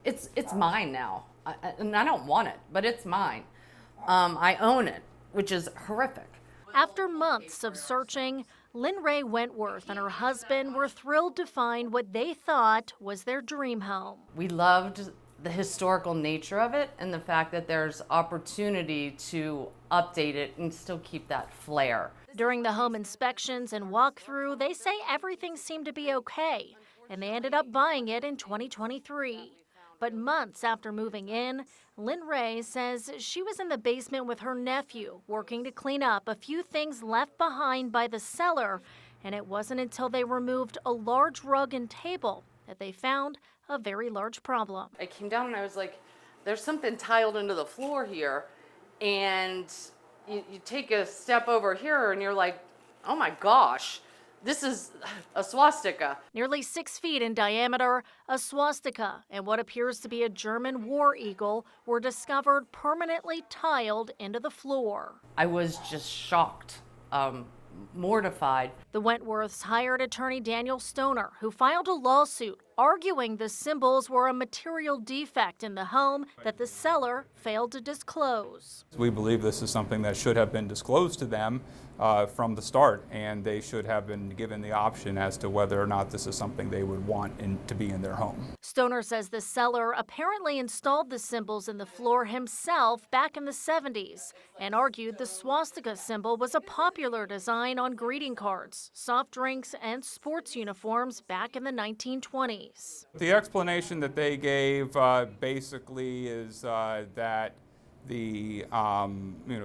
It's mine now, and I don't want it, but it's mine. I own it, which is horrific. After months of searching, Lynn Ray Wentworth and her husband were thrilled to find what they thought was their dream home. We loved the historical nature of it and the fact that there's opportunity to update it and still keep that flair. During the home inspections and walkthrough, they say everything seemed to be okay, and they ended up buying it in 2023. But months after moving in, Lynn Ray says she was in the basement with her nephew, working to clean up a few things left behind by the seller, and it wasn't until they removed a large rug and table that they found a very large problem. I came down and I was like, there's something tiled into the floor here, and you take a step over here and you're like, oh my gosh, this is a swastika. Nearly 6 feet in diameter, a swastika and what appears to be a German war eagle were discovered permanently tiled into the floor. I was just shocked, mortified. The Wentworths hired attorney Daniel Stoner, who filed a lawsuit arguing the symbols were a material defect in the home that the seller failed to disclose. We believe this is something that should have been disclosed to them from the start, and they should have been given the option as to whether or not this is something they would want to be in their home. Stoner says the seller apparently installed the symbols in the floor himself back in the 70s and argued the swastika symbol was a popular design on greeting cards, soft drinks, and sports uniforms back in the 1920s. The explanation that they gave basically is that the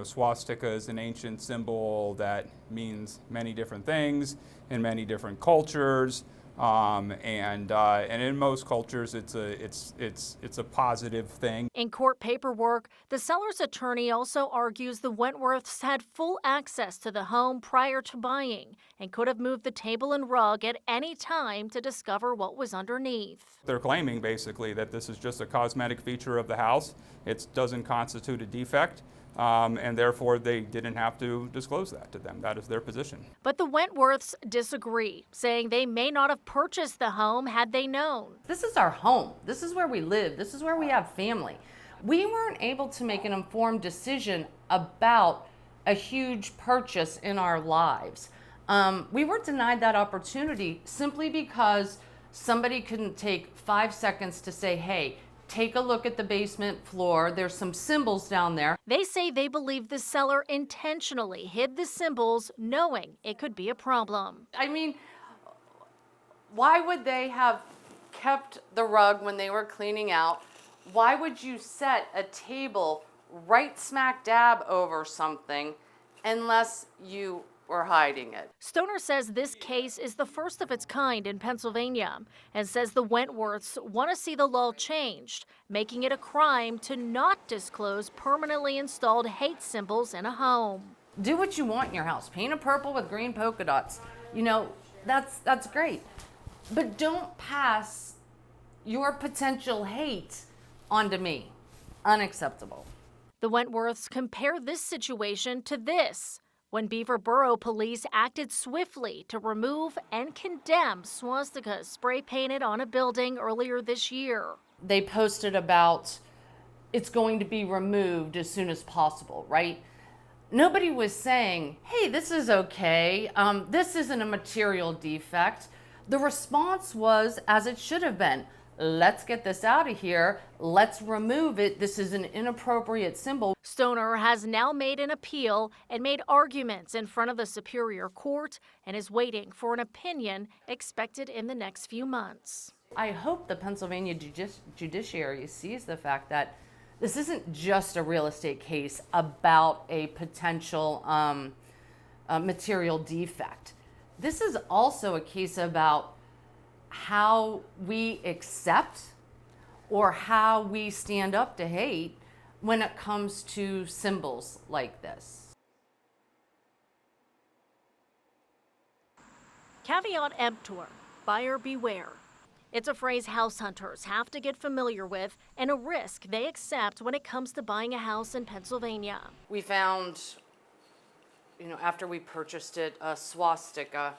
swastika is an ancient symbol that means many different things in many different cultures, and in most cultures it's a positive thing. In court paperwork, the seller's attorney also argues the Wentworths had full access to the home prior to buying and could have moved the table and rug at any time to discover what was underneath. They're claiming basically that this is just a cosmetic feature of the house. It doesn't constitute a defect, and therefore they didn't have to disclose that to them. That is their position. But the Wentworths disagree, saying they may not have purchased the home had they known. This is our home. This is where we live. This is where we have family. We weren't able to make an informed decision about a huge purchase in our lives. We were denied that opportunity simply because somebody couldn't take 5 seconds to say, hey, take a look at the basement floor. There's some symbols down there. They say they believe the seller intentionally hid the symbols, knowing it could be a problem. I mean, why would they have kept the rug when they were cleaning out? Why would you set a table right smack dab over something unless you were hiding it? Stoner says this case is the first of its kind in Pennsylvania and says the Wentworths want to see the law changed, making it a crime to not disclose permanently installed hate symbols in a home. Do what you want in your house. Paint it purple with green polka dots. You know, that's great. But don't pass your potential hate onto me. Unacceptable. The Wentworths compare this situation to this, when Beaver Borough police acted swiftly to remove and condemn swastikas spray painted on a building earlier this year. They posted about it's going to be removed as soon as possible, right? Nobody was saying, hey, this is okay. This isn't a material defect. The response was, as it should have been, let's get this out of here. Let's remove it. This is an inappropriate symbol. Stoner has now made an appeal and made arguments in front of the Superior Court and is waiting for an opinion expected in the next few months. I hope the Pennsylvania judiciary sees the fact that this isn't just a real estate case about a potential material defect. This is also a case about how we accept or how we stand up to hate when it comes to symbols like this. Caveat emptor, buyer beware. It's a phrase house hunters have to get familiar with and a risk they accept when it comes to buying a house in Pennsylvania. We found, after we purchased it, a swastika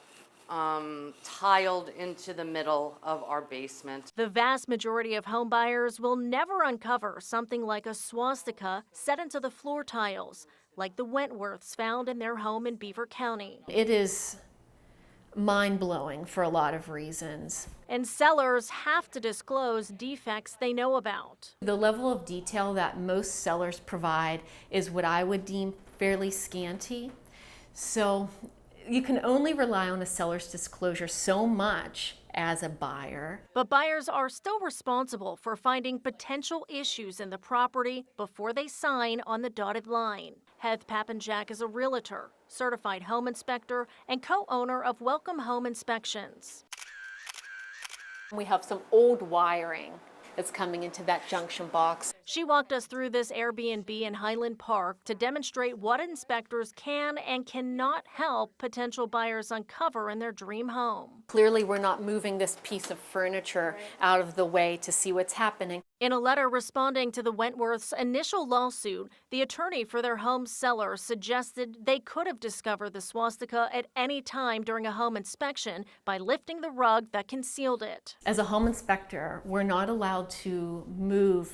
tiled into the middle of our basement. The vast majority of home buyers will never uncover something like a swastika set into the floor tiles, like the Wentworths found in their home in Beaver County. It is mind-blowing for a lot of reasons. And sellers have to disclose defects they know about. The level of detail that most sellers provide is what I would deem fairly scanty. So you can only rely on a seller's disclosure so much as a buyer. But buyers are still responsible for finding potential issues in the property before they sign on the dotted line. Heath Pappenjack is a realtor, certified home inspector, and co-owner of Welcome Home Inspections. We have some old wiring that's coming into that junction box. She walked us through this Airbnb in Highland Park to demonstrate what inspectors can and cannot help potential buyers uncover in their dream home. Clearly, we're not moving this piece of furniture out of the way to see what's happening. In a letter responding to the Wentworths' initial lawsuit, the attorney for their home's seller suggested they could have discovered the swastika at any time during a home inspection by lifting the rug that concealed it. As a home inspector, we're not allowed to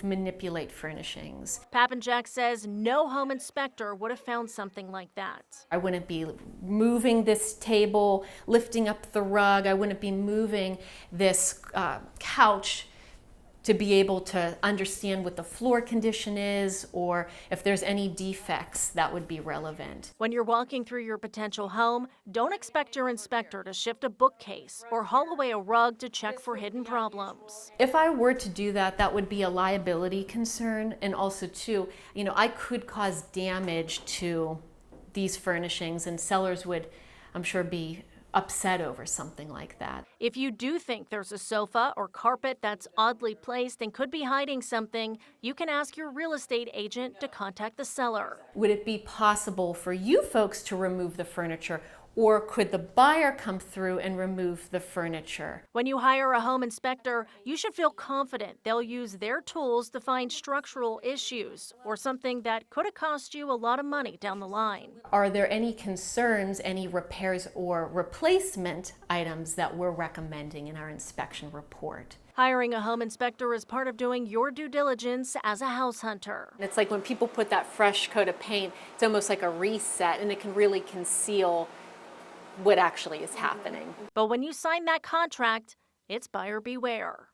manipulate furnishings. Pappenjack says no home inspector would have found something like that. I wouldn't be moving this table, lifting up the rug. I wouldn't be moving this couch to be able to understand what the floor condition is or if there's any defects that would be relevant. When you're walking through your potential home, don't expect your inspector to shift a bookcase or haul away a rug to check for hidden problems. If I were to do that, that would be a liability concern, and also too, I could cause damage to these furnishings, and sellers would, I'm sure, be upset over something like that. If you do think there's a sofa or carpet that's oddly placed and could be hiding something, you can ask your real estate agent to contact the seller. Would it be possible for you folks to remove the furniture, or could the buyer come through and remove the furniture? When you hire a home inspector, you should feel confident they'll use their tools to find structural issues or something that could have cost you a lot of money down the line. Are there any concerns, any repairs or replacement items that we're recommending in our inspection report? Hiring a home inspector is part of doing your due diligence as a house hunter. It's like when people put that fresh coat of paint, it's almost like a reset, and it can really conceal what actually is happening. But when you sign that contract, it's buyer beware.